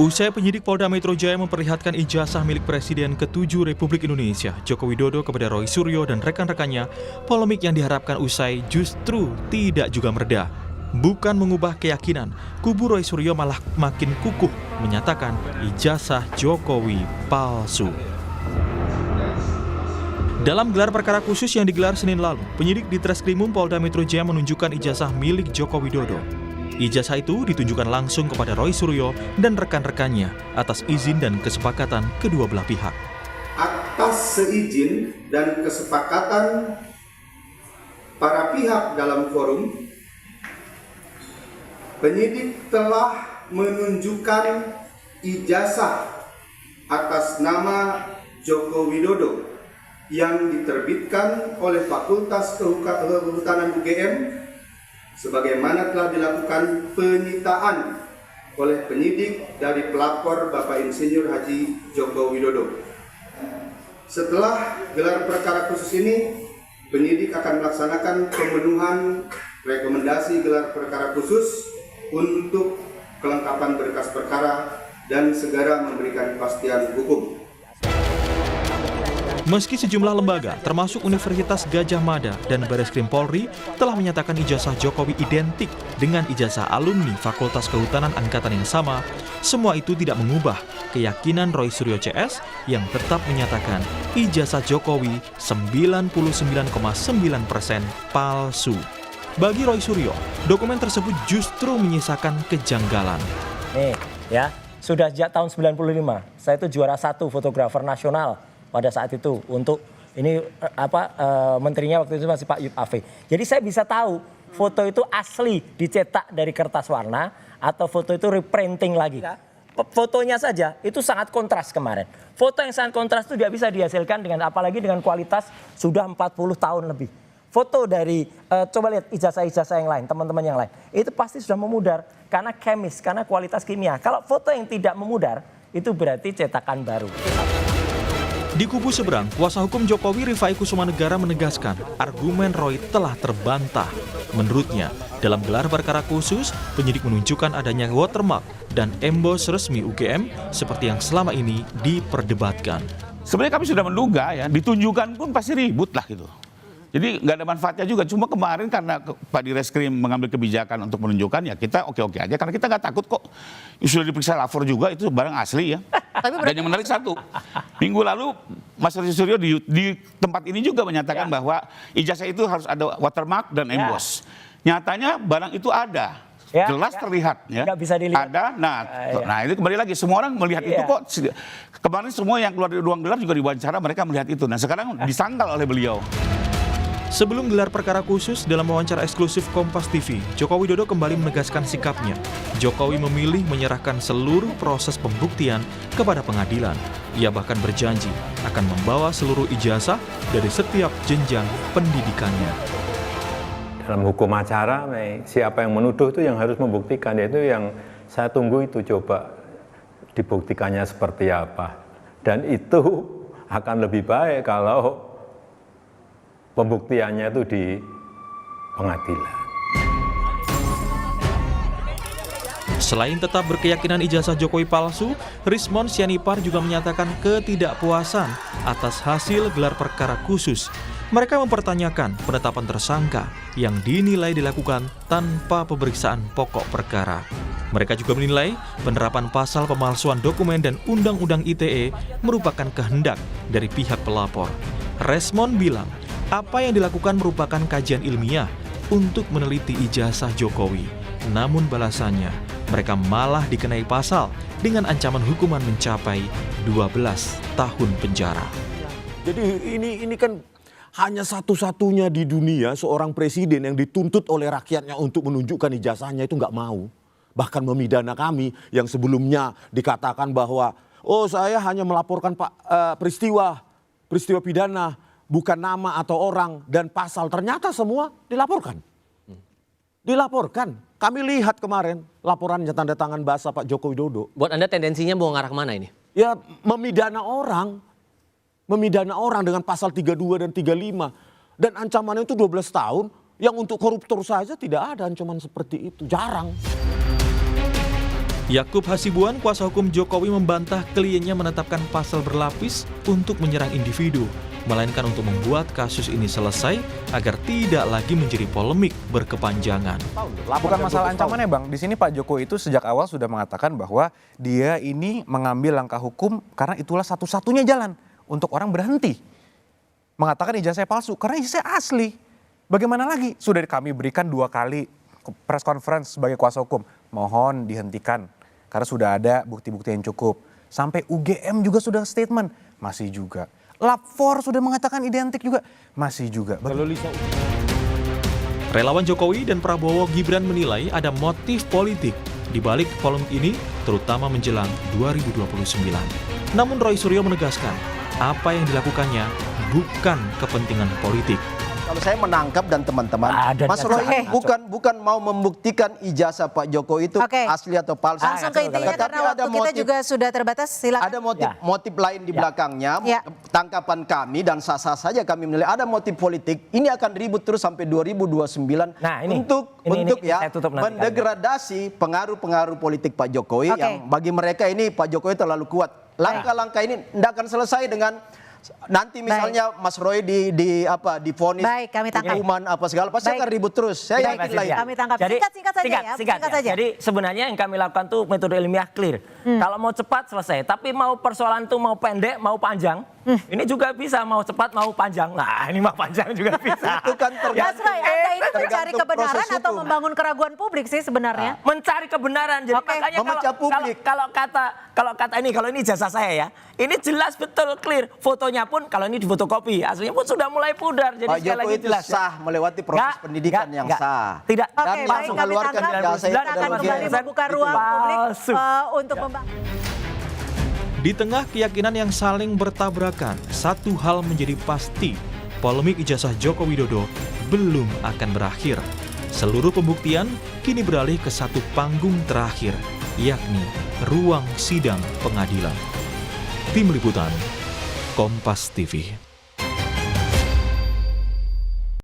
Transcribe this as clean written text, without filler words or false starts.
Usai penyidik Polda Metro Jaya memperlihatkan ijazah milik Presiden ke-7 Republik Indonesia, Joko Widodo kepada Roy Suryo dan rekan-rekannya, polemik yang diharapkan usai justru tidak juga mereda. Bukan mengubah keyakinan, kubu Roy Suryo malah makin kukuh menyatakan ijazah Jokowi palsu. Dalam gelar perkara khusus yang digelar Senin lalu, penyidik di Treskrimum Polda Metro Jaya menunjukkan ijazah milik Joko Widodo. Ijazah itu ditunjukkan langsung kepada Roy Suryo dan rekan-rekannya atas izin dan kesepakatan kedua belah pihak. Atas seizin dan kesepakatan para pihak dalam forum, penyidik telah menunjukkan ijazah atas nama Joko Widodo yang diterbitkan oleh Fakultas Kehutanan UGM sebagaimana telah dilakukan penyitaan oleh penyidik dari pelapor Bapak Insinyur Haji Joko Widodo. Setelah gelar perkara khusus ini, penyidik akan melaksanakan pemenuhan rekomendasi gelar perkara khusus untuk kelengkapan berkas perkara dan segera memberikan kepastian hukum. Meski sejumlah lembaga, termasuk Universitas Gadjah Mada dan Bareskrim Polri, telah menyatakan ijazah Jokowi identik dengan ijazah alumni Fakultas Kehutanan Angkatan yang sama, semua itu tidak mengubah keyakinan Roy Suryo CS yang tetap menyatakan ijazah Jokowi 99,9% palsu. Bagi Roy Suryo, dokumen tersebut justru menyisakan kejanggalan. Nih ya, sudah sejak tahun 95, saya itu juara 1 fotografer nasional pada saat itu untuk ini menterinya waktu itu masih Pak Yub Afe. Jadi saya bisa tahu foto itu asli dicetak dari kertas warna atau foto itu reprinting lagi. Fotonya saja itu sangat kontras kemarin. Foto yang sangat kontras itu tidak bisa dihasilkan dengan apalagi dengan kualitas sudah 40 tahun lebih. Foto dari coba lihat ijazah-ijazah yang lain, teman-teman yang lain. Itu pasti sudah memudar karena kemis, karena kualitas kimia. Kalau foto yang tidak memudar itu berarti cetakan baru. Di kubu seberang, kuasa hukum Jokowi Rifai Kusumanegara menegaskan argumen Roy telah terbantah. Menurutnya, dalam gelar perkara khusus, penyidik menunjukkan adanya watermark dan embos resmi UGM seperti yang selama ini diperdebatkan. Sebenarnya kami sudah menduga ya, ditunjukkan pun pasti ribut lah gitu. Jadi nggak ada manfaatnya juga. Cuma kemarin karena Pak Direskrim mengambil kebijakan untuk menunjukkan ya kita oke-oke aja. Karena kita nggak takut kok. Sudah diperiksa lapor juga itu barang asli ya. Dan yang menarik satu, minggu lalu Mas Roy Suryo di tempat ini juga menyatakan bahwa ijazah itu harus ada watermark dan emboss. Nyatanya barang itu ada. Jelas terlihat ya. Bisa dilihat. Ada. Nah ini kembali lagi semua orang melihat itu kok. Kemarin semua yang keluar dari ruang gelap juga diwawancara mereka melihat itu. Nah sekarang disangkal oleh beliau. Sebelum gelar perkara khusus dalam wawancara eksklusif Kompas TV, Joko Widodo kembali menegaskan sikapnya. Jokowi memilih menyerahkan seluruh proses pembuktian kepada pengadilan. Ia bahkan berjanji akan membawa seluruh ijazah dari setiap jenjang pendidikannya. Dalam hukum acara, siapa yang menuduh itu yang harus membuktikan, yaitu yang saya tunggu itu coba dibuktikannya seperti apa. Dan itu akan lebih baik kalau pembuktiannya itu di pengadilan. Selain tetap berkeyakinan ijazah Jokowi palsu, Rismon Sianipar juga menyatakan ketidakpuasan atas hasil gelar perkara khusus. Mereka mempertanyakan penetapan tersangka yang dinilai dilakukan tanpa pemeriksaan pokok perkara. Mereka juga menilai penerapan pasal pemalsuan dokumen dan Undang-Undang ITE merupakan kehendak dari pihak pelapor. Rismon bilang, apa yang dilakukan merupakan kajian ilmiah untuk meneliti ijazah Jokowi. Namun balasannya, mereka malah dikenai pasal dengan ancaman hukuman mencapai 12 tahun penjara. Jadi ini kan hanya satu-satunya di dunia seorang presiden yang dituntut oleh rakyatnya untuk menunjukkan ijazahnya itu nggak mau. Bahkan memidana kami yang sebelumnya dikatakan bahwa saya hanya melaporkan peristiwa pidana, bukan nama atau orang dan pasal, ternyata semua dilaporkan. Dilaporkan. Kami lihat kemarin laporannya tanda tangan basah Pak Joko Widodo. Buat Anda tendensinya mau ngarah kemana ini? Ya memidana orang dengan pasal 32 dan 35. Dan ancamannya itu 12 tahun, yang untuk koruptor saja tidak ada ancaman seperti itu, jarang. Yakub Hasibuan, kuasa hukum Jokowi, membantah kliennya menetapkan pasal berlapis untuk menyerang individu, melainkan untuk membuat kasus ini selesai agar tidak lagi menjadi polemik berkepanjangan. Bukan masalah ancaman ya Bang, di sini Pak Jokowi itu sejak awal sudah mengatakan bahwa dia ini mengambil langkah hukum karena itulah satu-satunya jalan untuk orang berhenti mengatakan ijazah palsu, karena ijazah asli. Bagaimana lagi? Sudah kami berikan 2 kali press conference sebagai kuasa hukum, mohon dihentikan karena sudah ada bukti-bukti yang cukup. Sampai UGM juga sudah statement, masih juga. Lab 4 sudah mengatakan identik juga, masih juga. Relawan Jokowi dan Prabowo Gibran menilai ada motif politik di balik polemik ini, terutama menjelang 2029. Namun Roy Suryo menegaskan, apa yang dilakukannya bukan kepentingan politik. Kalau saya menangkap dan teman-teman, Mas Roy bukan mau membuktikan ijazah Pak Jokowi itu asli atau palsu. Langsung ke intinya karena waktu kita juga sudah terbatas, silakan. Ada motif lain di belakangnya, tangkapan kami dan sah-sah saja kami menilai ada motif politik. Ini akan ribut terus sampai 2029 untuk mendegradasi pengaruh-pengaruh politik Pak Jokowi yang bagi mereka ini Pak Jokowi terlalu kuat. Langkah-langkah ini tidak akan selesai dengan nanti misalnya Mas Roy divonis hukuman apa segala, pasti akan ribut terus. Saya yakin lah itu. Kami tangkap. Jadi, Singkat saja ya. Singkat saja. Jadi sebenarnya yang kami lakukan tuh metode ilmiah clear. Kalau mau cepat selesai, tapi mau persoalan itu mau pendek, mau panjang, ini juga bisa, mau cepat mau panjang. Nah, ini mau panjang juga bisa. Itu kan Mas Roy, Anda ini mencari kebenaran atau membangun keraguan publik sih sebenarnya? Mencari kebenaran. Jadi makanya kalau ini ijazah saya ya, ini jelas betul clear. Fotonya pun kalau ini difotokopi, aslinya pun sudah mulai pudar. Jadi Pak sekali lagi Jokowi jelas itu sah melewati proses pendidikan yang sah. Tidak. Dan langsung mengeluarkan ijazah itu Kita akan kembali membuka ruang publik untuk membahas. Di tengah keyakinan yang saling bertabrakan, satu hal menjadi pasti, polemik ijazah Joko Widodo belum akan berakhir. Seluruh pembuktian kini beralih ke satu panggung terakhir, yakni ruang sidang pengadilan. Tim Liputan, Kompas TV.